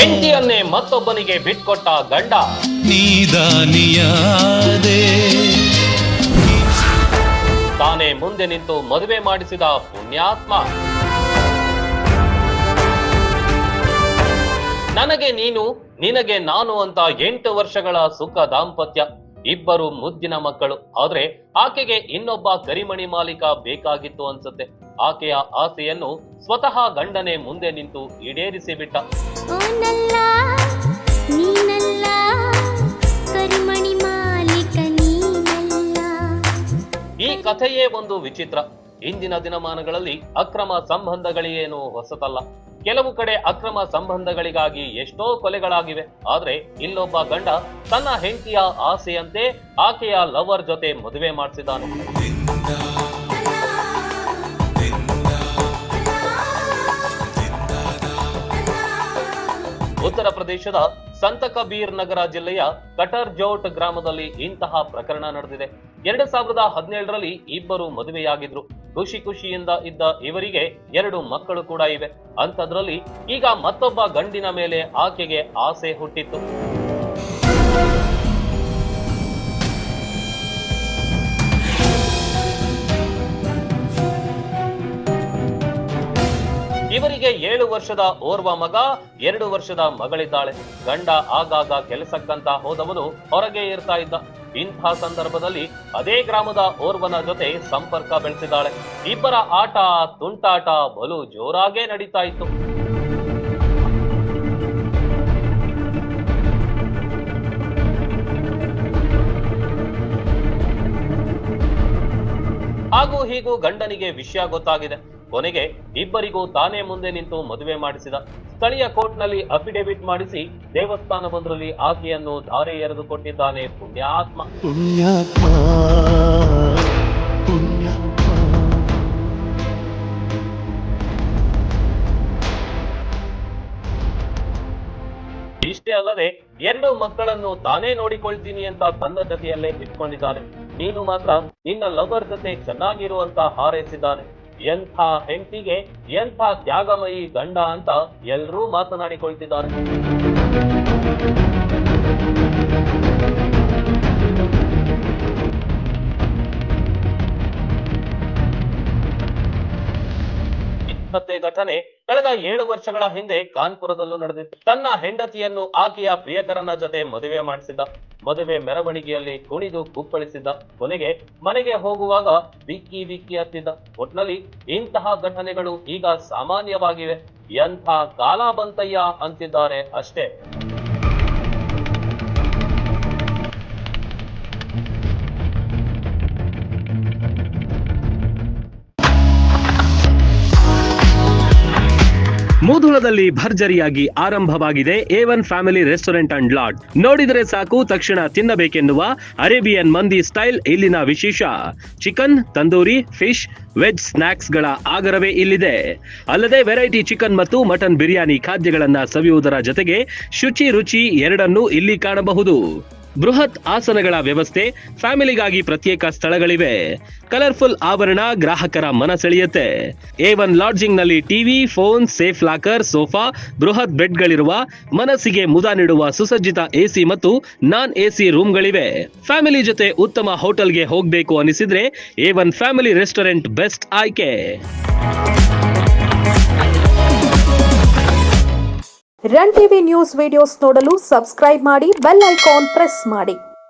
ಹೆಂಡತಿಯನ್ನೇ ಮತ್ತೊಬ್ಬನಿಗೆ ಬಿಟ್ಕೊಟ್ಟ ಗಂಡ. ತಾನೇ ಮುಂದೆ ನಿಂತು ಮದುವೆ ಮಾಡಿಸಿದ ಪುಣ್ಯಾತ್ಮ. ನನಗೆ ನೀನು ನಿನಗೆ ನಾನು ಅಂತ 8 ವರ್ಷಗಳ ಸುಖ ದಾಂಪತ್ಯ, ಇಬ್ಬರು ಮುದ್ದಿನ ಮಕ್ಕಳು. ಆದ್ರೆ ಆಕೆಗೆ ಇನ್ನೊಬ್ಬ ಕರಿಮಣಿ ಮಾಲೀಕ ಬೇಕಾಗಿತ್ತು ಅನ್ಸುತ್ತೆ. ಆಕೆಯ ಆಸೆಯನ್ನು ಸ್ವತಃ ಗಂಡನೇ ಮುಂದೆ ನಿಂತು ಈಡೇರಿಸಿ ಬಿಟ್ಟ. ಈ ಕಥೆಯೇ ಒಂದು ವಿಚಿತ್ರ. ಇಂದಿನ ದಿನಮಾನಗಳಲ್ಲಿ ಅಕ್ರಮ ಸಂಬಂಧಗಳೇನು ಹೊಸತಲ್ಲ. ಕೆಲವು ಕಡೆ ಅಕ್ರಮ ಸಂಬಂಧಗಳಿಗಾಗಿ ಎಷ್ಟೋ ಕೊಲೆಗಳಾಗಿವೆ. ಆದ್ರೆ ಇಲ್ಲೊಬ್ಬ ಗಂಡ ತನ್ನ ಹೆಂಡತಿಯ ಆಸೆಯಂತೆ ಆಕೆಯ ಲವರ್ ಜೊತೆ ಮದುವೆ ಮಾಡಿಸಿದ್ದಾನೆ. ಉತ್ತರ ಪ್ರದೇಶದ ಸಂತ ಕಬೀರ್ ನಗರ ಜಿಲ್ಲೆಯ ಕಟರ್ಜೌಟ್ ಗ್ರಾಮದಲ್ಲಿ ಇಂತಹ ಪ್ರಕರಣ ನಡೆದಿದೆ. 2017ರಲ್ಲಿ ಇಬ್ಬರು ಮದುವೆಯಾಗಿದ್ರು. ಖುಷಿಯಿಂದ ಇದ್ದ ಇವರಿಗೆ 2 ಮಕ್ಕಳು ಕೂಡ ಇವೆ. ಅಂಥದ್ರಲ್ಲಿ ಈಗ ಮತ್ತೊಬ್ಬ ಗಂಡಿನ ಮೇಲೆ ಆಕೆಗೆ ಆಸೆ ಹುಟ್ಟಿತ್ತು. ಇವರಿಗೆ 7 ವರ್ಷದ ಓರ್ವ ಮಗ, 2 ವರ್ಷದ ಮಗಳಿದ್ದಾಳೆ. ಗಂಡ ಆಗಾಗ ಕೆಲಸಕ್ಕಂತ ಹೋದವನು ಹೊರಗೆ ಇರ್ತಾ ಇದ್ದ. ಇಂಥ ಸಂದರ್ಭದಲ್ಲಿ ಅದೇ ಗ್ರಾಮದ ಓರ್ವನ ಜೊತೆ ಸಂಪರ್ಕ ಬೆಳೆಸಿದ್ದಾಳೆ. ಇಬ್ಬರ ಆಟ ತುಂಟಾಟ ಬಲು ಜೋರಾಗೇ ನಡೀತಾ ಇತ್ತು. ಹಾಗೂ ಹೀಗೂ ಗಂಡನಿಗೆ ವಿಷಯ ಗೊತ್ತಾಗಿದೆ. ಕೊನೆಗೆ ಇಬ್ಬರಿಗೂ ತಾನೇ ಮುಂದೆ ನಿಂತು ಮದುವೆ ಮಾಡಿಸಿದ. ಸ್ಥಳೀಯ ಕೋರ್ಟ್ನಲ್ಲಿ ಅಫಿಡೇವಿಟ್ ಮಾಡಿಸಿ ದೇವಸ್ಥಾನವೊಂದರಲ್ಲಿ ಆಕೆಯನ್ನು ಧಾರೆ ಎರೆದುಕೊಟ್ಟಿದ್ದಾನೆ ಪುಣ್ಯಾತ್ಮ. ಇಷ್ಟೇ ಅಲ್ಲದೆ 2 ಮಕ್ಕಳನ್ನು ತಾನೇ ನೋಡಿಕೊಳ್ತೀನಿ ಅಂತ ತನ್ನ ಜೊತೆಯಲ್ಲೇ ಇಟ್ಕೊಂಡಿದ್ದಾನೆ. ನೀನು ಮಾತ್ರ ನಿನ್ನ ಲವರ್ ಜೊತೆ ಚೆನ್ನಾಗಿರುವಂತ ಹಾರೈಸಿದ್ದಾನೆ. ಎಂಥ ಹೆಂಡತಿಗೆ ಎಂಥ ತ್ಯಾಗಮಯಿ ಗಂಡ ಅಂತ ಎಲ್ಲರೂ ಮಾತನಾಡಿಕೊಳ್ತಿದ್ದಾರೆ. ಮತ್ತೆ ಘಟನೆ ಕಳೆದ 7 ವರ್ಷಗಳ ಹಿಂದೆ ಕಾನ್ಪುರದಲ್ಲೂ ನಡೆದಿತ್ತು. ತನ್ನ ಹೆಂಡತಿಯನ್ನು ಆಕೆಯ ಪ್ರಿಯಕರನ ಜೊತೆ ಮದುವೆ ಮಾಡಿಸಿದ್ದ. ಮದುವೆ ಮೆರವಣಿಗೆಯಲ್ಲಿ ಕುಣಿದು ಕುಪ್ಪಳಿಸಿದ್ದ. ಕೊನೆಗೆ ಮನೆಗೆ ಹೋಗುವಾಗ ಬಿಕ್ಕಿ ಹತ್ತಿದ್ದ. ಒಟ್ನಲ್ಲಿ ಇಂತಹ ಘಟನೆಗಳು ಈಗ ಸಾಮಾನ್ಯವಾಗಿವೆ. ಎಂಥ ಕಾಲ ಬಂತಯ್ಯ ಅಂತಿದ್ದಾರೆ ಅಷ್ಟೇ. ಮುಧೋಳದಲ್ಲಿ ಭರ್ಜರಿಯಾಗಿ ಆರಂಭವಾಗಿದೆ A1 family restaurant and lodge. ನೋಡಿದರೆ ಸಾಕು ತಕ್ಷಣ ತಿನ್ನಬೇಕೆನ್ನುವ ಅರೇಬಿಯನ್ ಮಂದಿ ಸ್ಟೈಲ್ ಇಲ್ಲಿನ ವಿಶೇಷ. Chicken, tandoori, fish, veg snacks ಗಳ ಆಗರವೇ ಇಲ್ಲಿದೆ. ಅಲ್ಲದೆ ವೆರೈಟಿ ಚಿಕನ್ ಮತ್ತು ಮಟನ್ ಬಿರಿಯಾನಿ ಖಾದ್ಯಗಳನ್ನ ಸವಿಯುವುದರ ಜೊತೆಗೆ ಶುಚಿ ರುಚಿ ಎರಡನ್ನೂ ಇಲ್ಲಿ ಕಾಣಬಹುದು. ಬೃಹತ್ ಆಸನಗಳ ವ್ಯವಸ್ಥೆ, ಫ್ಯಾಮಿಲಿಗಾಗಿ ಪ್ರತ್ಯೇಕ ಸ್ಥಳಗಳಿವೆ. ಕಲರ್ಫುಲ್ ಆವರಣ ಗ್ರಾಹಕರ ಮನ ಸೆಳೆಯುತ್ತೆ. A1 ಲಾಡ್ಜಿಂಗ್ ನಲ್ಲಿ TV, phone, safe locker, sofa, ಬೃಹತ್ ಬೆಡ್ಗಳಿರುವ, ಮನಸ್ಸಿಗೆ ಮುದ ನೀಡುವ ಸುಸಜ್ಜಿತ AC ಮತ್ತು ನಾನ್ AC ರೂಮ್ಗಳಿವೆ. ಫ್ಯಾಮಿಲಿ ಜೊತೆ ಉತ್ತಮ ಹೋಟೆಲ್ಗೆ ಹೋಗಬೇಕು ಅನಿಸಿದ್ರೆ A1 ಫ್ಯಾಮಿಲಿ ರೆಸ್ಟೋರೆಂಟ್ ಬೆಸ್ಟ್ ಆಯ್ಕೆ. ರನ್ ಟಿವಿ ನ್ಯೂಸ್ ವಿಡಿಯೋಸ್ ನೋಡಲು ಸಬ್ಸ್ಕ್ರೈಬ್ ಮಾಡಿ, ಬೆಲ್ ಐಕಾನ್ ಪ್ರೆಸ್ ಮಾಡಿ.